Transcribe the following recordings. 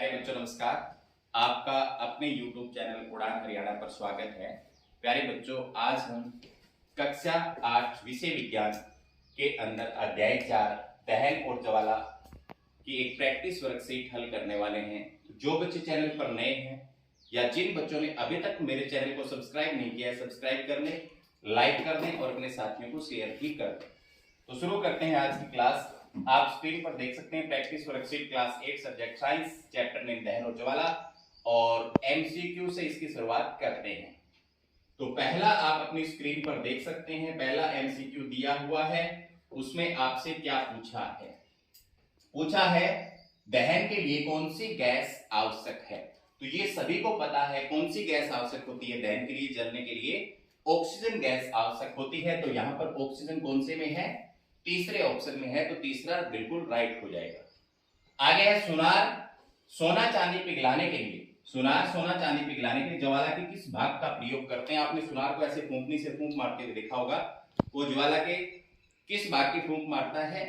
हाय बच्चों, नमस्कार। आपका अपने YouTube चैनल उड़ान हरियाणा पर स्वागत है। प्यारे बच्चों, आज हम कक्षा 8 विषय विज्ञान के अंदर अध्याय 4 दहन और ज्वाला की एक प्रैक्टिस वर्कशीट हल करने वाले हैं। जो बच्चे चैनल पर नए हैं या जिन बच्चों ने अभी तक मेरे चैनल को सब्सक्राइब नहीं किया है, सब्सक्राइब कर लें, लाइक कर दें और अपने साथियों को शेयर भी कर दें। तो शुरू करते हैं आज की क्लास। आप स्क्रीन पर देख सकते हैं practice worksheet class 8 subject science, chapter name दहन और ज्वाला, और एमसीक्यू से इसकी शुरुआत करते हैं। तो पहला आप अपनी स्क्रीन पर देख सकते हैं, पहला एमसीक्यू दिया हुआ है। उसमें आपसे क्या पूछा है? पूछा है दहन के लिए कौन सी गैस आवश्यक है। तो ये सभी को पता है कौन सी गैस आवश्यक होती है दहन के लिए, जलने के लिए ऑक्सीजन गैस आवश्यक होती है। तो यहां पर ऑक्सीजन कौन से में है? तीसरे ऑप्शन में है, तो तीसरा बिल्कुल राइट हो जाएगा। आगे है सुनार सोना चांदी पिघलाने के लिए। सुनार सोना चांदी पिघलाने के लिए ज्वाला के किस भाग का प्रयोग करते हैं? आपने सुनार को ऐसे फूंकनी से फूंक मारते हुए देखा होगा। वो ज्वाला के किस भाग की फूंक मारता है?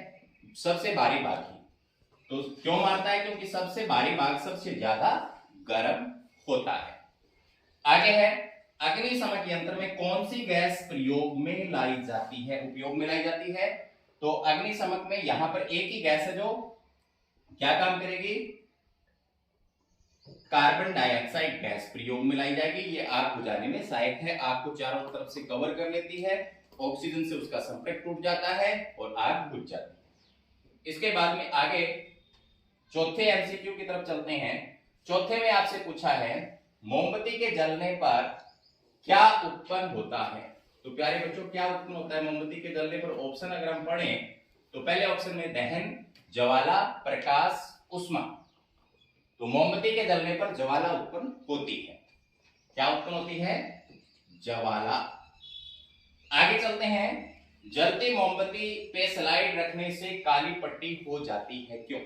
सबसे भारी भाग की। तो क्यों मारता है? क्योंकि सबसे भारी भाग सबसे ज्यादा गर्म होता है। आगे है अग्निशमन यंत्र में कौन सी गैस प्रयोग में लाई जाती है, उपयोग में लाई जाती है? तो अग्निशमन में यहां पर एक ही गैस है जो क्या काम करेगी? कार्बन डाइऑक्साइड गैस प्रयोग में लाई जाएगी। ये आग बुझाने में सहायक है, आग को चारों तरफ से कवर कर लेती है, ऑक्सीजन से उसका संपर्क टूट जाता है और आग बुझ जाती है। इसके बाद में आगे चौथे एमसीक्यू की तरफ चलते हैं। चौथे में आपसे पूछा है मोमबत्ती के जलने पर क्या उत्पन्न होता है। तो प्यारे बच्चों, क्या उत्पन्न होता है मोमबत्ती के जलने पर? ऑप्शन अगर हम पढ़ें तो पहले ऑप्शन में दहन, ज्वाला, प्रकाश, उष्मा। तो मोमबत्ती के जलने पर ज्वाला उत्पन्न होती है। क्या उत्पन्न होती है? ज्वाला। आगे चलते हैं, जलती मोमबत्ती पे स्लाइड रखने से काली पट्टी हो जाती है, क्यों?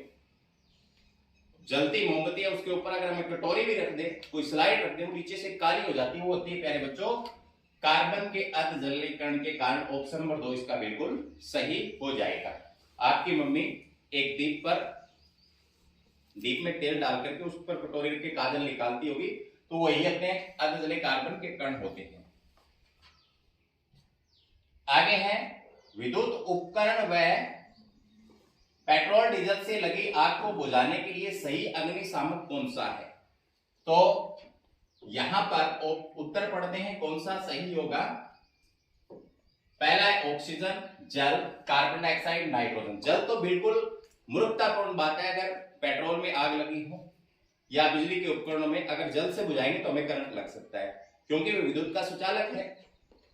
जलती मोमबत्ती है, उसके ऊपर अगर हम कटोरी भी रख दें, कोई स्लाइड रख दें, नीचे से काली हो जाती है। वो होती है प्यारे बच्चों कार्बन के अर्ध जलीकरण के कारण। ऑप्शन नंबर 2 इसका बिल्कुल सही हो जाएगा। आपकी मम्मी एक दीप में तेल डाल करके उस पर कटोरी रख के काजल निकालती होगी, तो वही अपने अर्ध जले कार्बन के कण होते हैं। आगे है विद्युत उपकरण व पेट्रोल डीजल से लगी आग को बुझाने के लिए सही अग्निशामक कौन सा है? तो यहां पर उत्तर पढ़ते हैं कौन सा सही होगा। पहला है ऑक्सीजन, जल, कार्बन डाइऑक्साइड, नाइट्रोजन। जल तो बिल्कुल मूर्खतापूर्ण बात है। अगर पेट्रोल में आग लगी हो या बिजली के उपकरणों में अगर जल से बुझाएंगे तो हमें करंट लग सकता है, क्योंकि वे विद्युत का सुचालक है।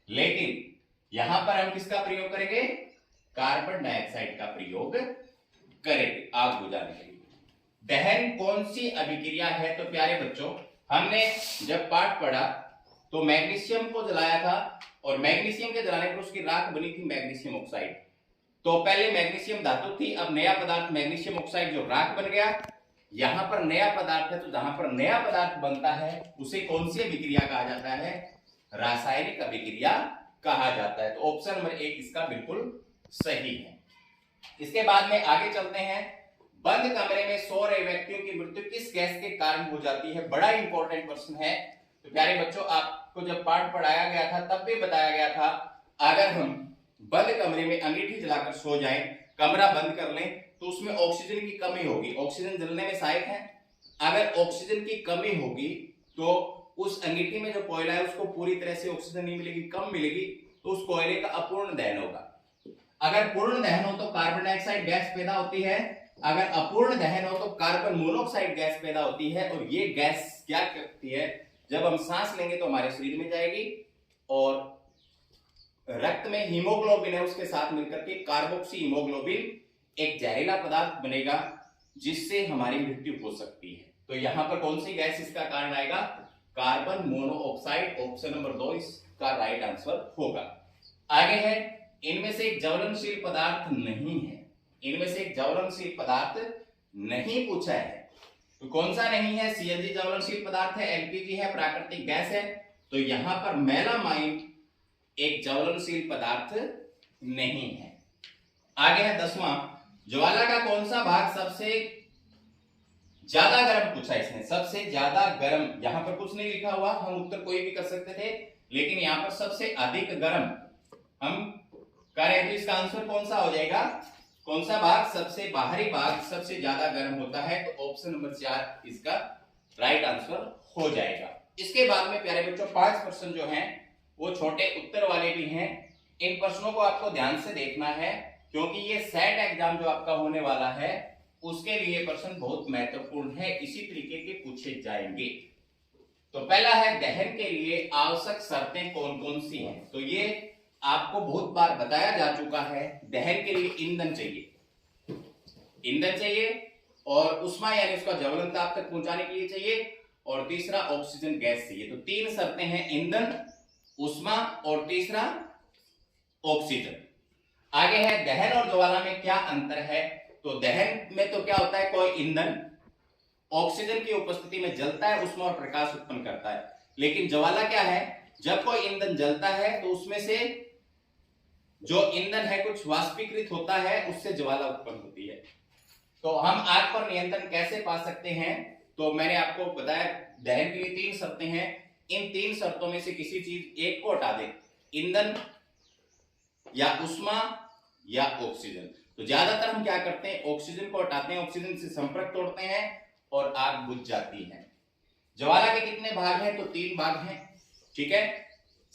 लेकिन यहां पर हम किसका प्रयोग करेंगे? कार्बन डाइऑक्साइड का प्रयोग करेंगे आग बुझाने के लिए। दहन कौन सी अभिक्रिया है? तो प्यारे बच्चों, हमने जब पाठ पढ़ा तो मैग्नीशियम को जलाया था और मैग्नीशियम के जलाने पर उसकी राख बनी थी मैग्नीशियम ऑक्साइड। तो पहले मैग्नीशियम धातु थी, अब नया पदार्थ मैग्नीशियम ऑक्साइड जो राख बन गया। यहां पर नया पदार्थ है, तो जहां पर नया पदार्थ बनता है उसे कौन सी अभिक्रिया कहा जाता है? रासायनिक अभिक्रिया कहा जाता है। तो ऑप्शन नंबर 1 इसका बिल्कुल सही है। इसके बाद में आगे चलते हैं, बंद कमरे में सो रहे व्यक्तियों की मृत्यु किस गैस के कारण हो जाती है? बड़ा इंपॉर्टेंट क्वेश्चन है। तो प्यारे बच्चों, आपको जब पाठ पढ़ाया गया था तब भी बताया गया था, अगर हम बंद कमरे में अंगीठी जलाकर सो जाएं, कमरा बंद कर लें, तो उसमें ऑक्सीजन की कमी होगी। ऑक्सीजन जलने में सहायक है। अगर ऑक्सीजन की कमी होगी तो उस अंगीठी में जो कोयला है उसको पूरी तरह से ऑक्सीजन नहीं मिलेगी, कम मिलेगी, तो उस कोयले का अपूर्ण दहन होगा। अगर पूर्ण दहन हो तो कार्बन डाइऑक्साइड गैस पैदा होती है, अगर अपूर्ण दहन हो तो कार्बन मोनोऑक्साइड गैस पैदा होती है। और ये गैस क्या करती है? जब हम सांस लेंगे तो हमारे शरीर में जाएगी और रक्त में हीमोग्लोबिन है, उसके साथ मिलकर के कार्बोक्सी हीमोग्लोबिन एक जहरीला पदार्थ बनेगा जिससे हमारी मृत्यु हो सकती है। तो यहां पर कौन सी गैस इसका कारण आएगा? Carbon monoxide. ऑप्शन नंबर 2 इसका राइट आंसर होगा। आगे है इनमें से एक ज्वलनशील पदार्थ नहीं है। इनमें से एक ज्वलनशील पदार्थ नहीं पूछा है, तो कौन सा नहीं है? सीएनजी ज्वलनशील पदार्थ है, एलपीजी है, प्राकृतिक गैस है। तो यहां पर मेलामाइन एक ज्वलनशील पदार्थ नहीं है। आगे है 10वां, ज्वाला का कौन सा भाग सबसे ज्यादा गर्म पूछा इसने, सबसे ज्यादा गर्म। यहां पर कुछ नहीं लिखा हुआ, हम उत्तर कोई भी कर सकते थे, लेकिन यहां पर सबसे अधिक गर्म हम करें तो इसका आंसर कौन सा हो जाएगा? कौन सा भाग? सबसे बाहरी भाग सबसे ज्यादा गर्म होता है, तो ऑप्शन नंबर 4 इसका राइट आंसर हो जाएगा। इसके बाद में प्यारे बच्चों 5 प्रश्न जो हैं वो छोटे उत्तर वाले भी हैं। इन प्रश्नों को आपको ध्यान से देखना है, क्योंकि ये सेट एग्जाम जो आपका होने वाला है उसके लिए प्रश्न बहुत महत्वपूर्ण है, इसी तरीके के पूछे जाएंगे। तो पहला है दहन के लिए आवश्यक शर्तें कौन कौन सी हैं? तो ये आपको बहुत बार बताया जा चुका है। दहन के लिए ईंधन चाहिए, ईंधन चाहिए, और उष्मा यानी उसका ज्वलन ताप तक पहुंचाने के लिए चाहिए, और तीसरा ऑक्सीजन गैस चाहिए। तो 3 शर्तें हैं, ईंधन, उष्मा और तीसरा ऑक्सीजन। आगे है दहन और ज्वाला में क्या अंतर है? तो दहन में तो क्या होता है, कोई ईंधन ऑक्सीजन की उपस्थिति में जलता है, उष्मा और प्रकाश उत्पन्न करता है। लेकिन ज्वाला क्या है? जब कोई ईंधन जलता है तो उसमें से जो ईंधन है कुछ वाष्पीकृत होता है, उससे ज्वाला उत्पन्न होती है। तो हम आग पर नियंत्रण कैसे पा सकते हैं? तो मैंने आपको बताया दहन के लिए 3 शर्तें हैं। इन 3 शर्तों में से किसी चीज एक को हटा दें, ईंधन या उष्मा या ऑक्सीजन। तो ज्यादातर हम क्या करते हैं, ऑक्सीजन को हटाते हैं, ऑक्सीजन से संपर्क तोड़ते हैं और आग बुझ जाती है। ज्वाला के कितने भाग हैं? तो 3 भाग हैं, ठीक है।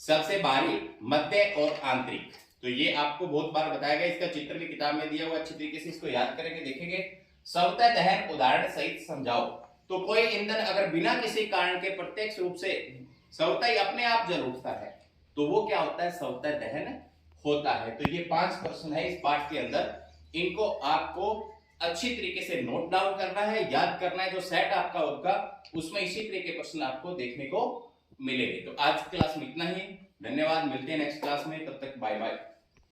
सबसे बाहरी, मध्य और आंतरिक। तो ये आपको बहुत बार बताया गया, इसका चित्र भी किताब में दिया हुआ, अच्छी तरीके से इसको याद करेंगे, देखेंगे। स्वतः दहन उदाहरण सहित समझाओ। तो कोई ईंधन अगर बिना किसी कारण के प्रत्यक्ष रूप से स्वतः ही अपने आप जल उठता है, तो वो क्या होता है? स्वतः दहन होता है। तो ये 5 प्रश्न है इस पाठ के अंदर, इनको आपको अच्छी तरीके से नोट डाउन करना है, याद करना है। जो सेट आपका होगा उसमें इसी तरह के प्रश्न आपको देखने को मिलेंगे। तो आज की क्लास में इतना ही, धन्यवाद। मिलते हैं नेक्स्ट क्लास में, तब तक बाय बाय।